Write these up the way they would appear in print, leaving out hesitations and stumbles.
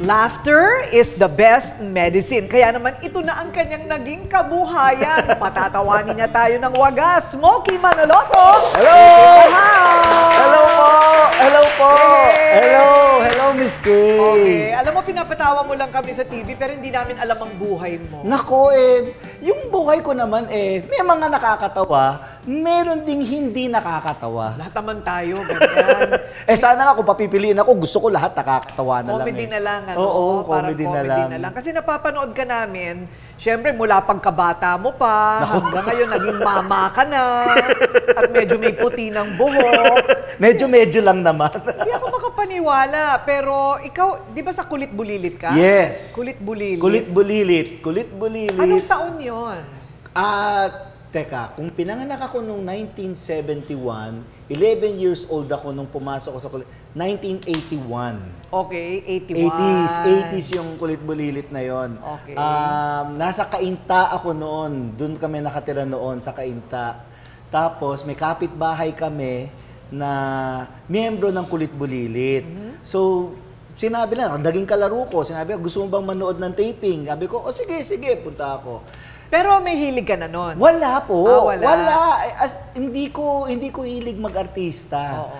Laughter is the best medicine. Kaya naman ito na ang kanyang naging kabuhayan. Patatawanin niya tayo ng wagas. Smokey Manaloto! Hello! Hi! Hello po! Hello po! Hey! Hello! Hello, Miss Kay! Okay. Alam mo, pinapatawa mo lang kami sa TV pero hindi namin alam ang buhay mo. Nako yung buhay ko naman may mga nakakatawa, meron ding hindi nakakatawa. Lahat naman tayo, ganyan. Sana nga kung papipiliin ako, gusto ko lahat nakakatawa na Comedy lang. na lang, ano? Oo, Parang comedy na lang. Kasi napapanood ka namin, syempre mula pagkabata mo pa, hanggang ngayon naging mama ka na, at medyo may puti ng buhok. Medyo lang naman. Hindi ako makapaniwala, pero ikaw, di ba sa Kulit Bulilit ka? Yes. Kulit Bulilit. Kulit bulilit. Kulit bulilit. Anong taon yon? Teka, kung pinanganak ako noong 1971, 11 years old ako nung pumasok ako sa kulit. 1981. Okay, 80s yung Kulit Bulilit na yon. Okay. Nasa Cainta ako noon. Doon kami nakatira noon sa Cainta. Tapos may kapitbahay kami na miyembro ng Kulit Bulilit. So, sinabi lang, naging kalaro ko. Sinabi, gusto mo bang manood ng taping? Sabi ko, sige, punta ako. Pero may hilig ka na nun? Wala po. Wala. Hindi ko hilig mag-artista. Oo.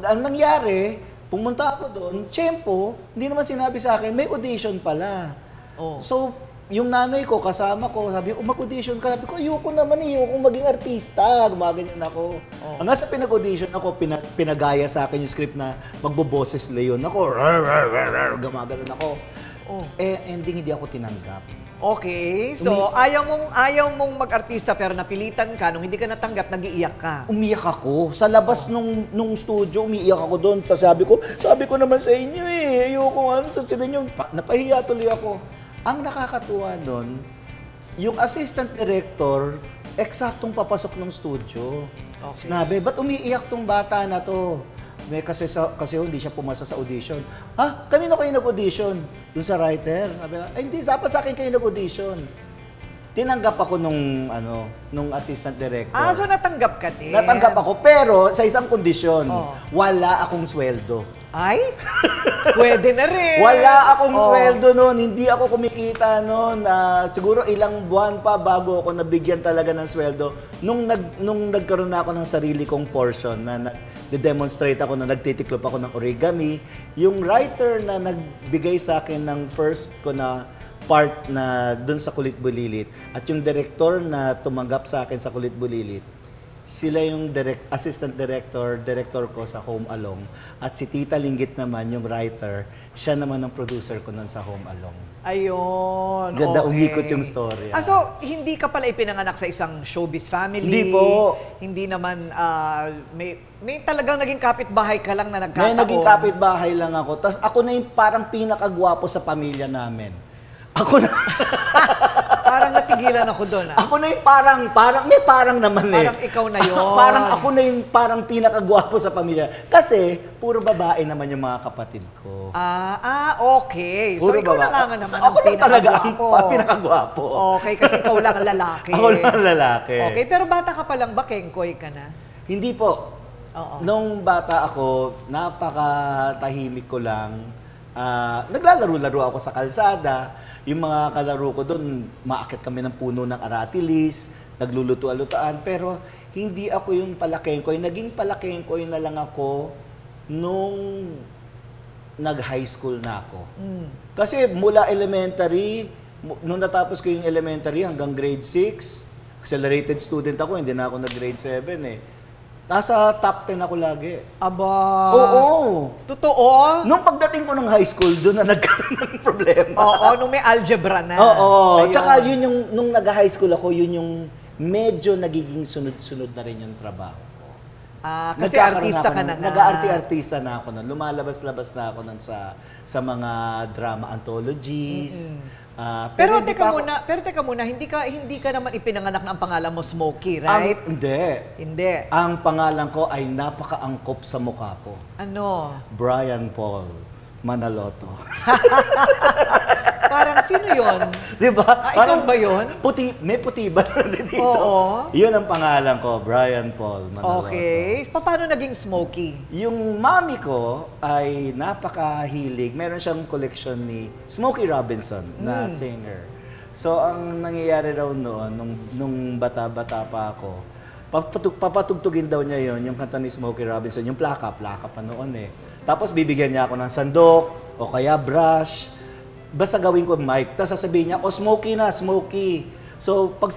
Ang nangyari, pumunta ako doon, tiyempo, hindi naman sinabi sa akin, may audition pala. Oh. So, yung nanay ko, kasama ko, sabi ko, mag-audition ka. Sabi ko, ayoko naman ayoko maging artista. Gumaganyan ako. Oh. Hanggang sa pinag-audition ako, pinagaya sa akin yung script na magboboses Leon ako. Gumaganon ako. Oh. Ending, hindi ako tinanggap. Okay, so ayaw mong mag-artista pero napilitan ka, nung hindi ka natanggap, nag-iiyak ka. Umiyak ako. Sa labas nung studio, umiiyak ako doon. Sabi ko naman sa inyo ayoko ano. Tapos yun, napahiya tuloy ako. Ang nakakatuwa doon, yung assistant director, eksaktong papasok ng studio. Okay. Sinabi, ba't umiiyak tong bata na to? Kasi hindi siya pumasa sa audition. Ha? Kanino kayo nag-audition? Doon sa writer? Sabi ko, hindi, dapat sa akin kayo nag-audition. Tinanggap ako nung assistant director. So natanggap ka din? Natanggap ako, pero sa isang kondisyon, Oh. wala akong sweldo. Ay? Pwede na rin. Wala akong sweldo noon, hindi ako kumikita noon. Siguro ilang buwan pa bago ako nabigyan talaga ng sweldo. Nung nagkaroon na ako ng sarili kong portion na demonstrate ako na nagtitiklop ako ng origami, yung writer na nagbigay sa akin ng first ko na part na dun sa Kulit Bulilit at yung director na tumanggap sa akin sa Kulit Bulilit, sila yung assistant director ko sa Home Along. At si Tita Linggit naman, yung writer, siya naman ang producer ko nun sa Home Along. Ayun, Ganda, okay. umikot yung story. So, hindi ka pala ipinanganak sa isang showbiz family? Hindi po. Hindi naman, may talagang naging kapitbahay ka lang na nagkataon? May naging kapitbahay lang ako. Tapos ako na yung parang pinakagwapo sa pamilya namin. Ako na. Parang natigilan ako doon. Ako na yung may parang naman Parang ikaw na yun. Parang ako na yung parang pinakagwapo sa pamilya. Kasi, puro babae naman yung mga kapatid ko. Okay. Puro So, ikaw na babae. nga naman Ako na talaga ang pinakagwapo. Okay, kasi ikaw lang ang lalaki. Ako lang ang lalaki. Okay, pero bata ka pa lang ba, kengkoy ka na? Hindi po. Oo. Nung bata ako, napakatahimik ko lang. Naglalaro-laro ako sa kalsada. Yung mga kalaro ko doon, maakit kami ng puno ng aratilis, nagluluto-alutaan, pero hindi ako yung palakengkoy. Naging palakengkoy na lang ako nung nag-high school na ako. Kasi mula elementary, nung natapos ko yung elementary hanggang grade 6, accelerated student ako, hindi na ako nag-grade 7 Nasa top 10 ako lagi. Aba. Oo. Totoo? Nung pagdating ko ng high school, doon na nagkaroon ng problema. Oo, nung may algebra na. Oo. Ayun. Tsaka yun yung, nung nag-high school ako, yun yung medyo nagiging sunod-sunod na rin yung trabaho ko. Kasi artista ka na nga. Nag-artista na ako nun. Lumalabas-labas na ako nun sa mga drama anthologies. Pero teka muna, hindi ka naman ipinanganak na ang pangalan mo Smokey, right? Hindi. Ang pangalan ko ay napaka-angkop sa mukha ko. Ano? Brian Paul. Manaloto. Parang sino yun? Di ba? Ikaw ba yun? Puti, may puti ba dito? Oo. Yun ang pangalan ko, Brian Paul Manaloto. Okay. Paano naging Smokey? Yung mami ko ay napakahilig. Meron siyang collection ni Smokey Robinson na singer. So, ang nangyayari raw noon, nung bata-bata pa ako, papatugtugin daw niya yon yung kanta ni Smokey Robinson, yung plaka pa noon eh. Tapos bibigyan niya ako ng sandok o kaya brush. Basta gawin ko mic. Tapos sasabihin niya, Smokey na, Smokey. So, pag